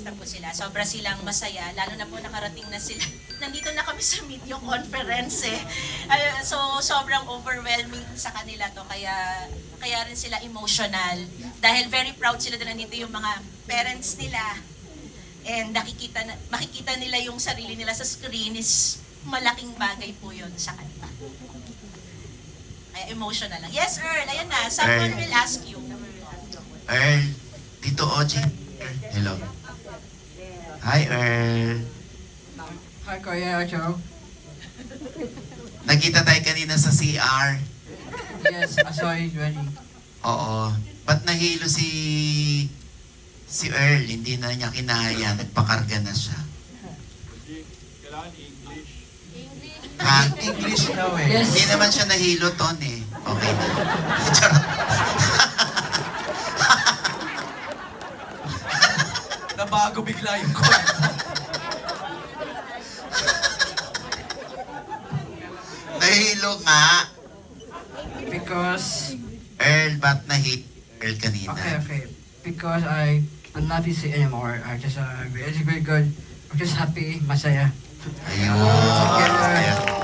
Kamusta po sila? Sobra silang masaya, lalo na po nakarating na sila. Nandito na kami sa video conference eh. So sobrang overwhelming sa kanila to, kaya rin sila emotional. Dahil very proud sila na nandito yung mga parents nila. And makikita nila yung sarili nila sa screen is malaking bagay po yun sa kanila. Kaya emotional lang. Yes, Earl, ayan na. Someone will ask you. Earl, Tito Oji. Hello. Hi, Earl. Hi, Kuya Joe. Nagkita tayo kanina sa CR. Yes, I saw you ready. Oo. Ba't nahilo si Earl? Hindi na niya kinaya. Nagpakarga na siya. Kailangan English. Ha? English daw eh. Yes. Hindi naman siya nahilo, Ton eh. Okay na. Charot. Nabago bigla yung call. Nahilo nga. Because, Earl, ba't na-hit Earl kanina? okay. Because I'm not busy anymore. I just, it's very good. I'm just happy, masaya. Ayun. Together. Ayun.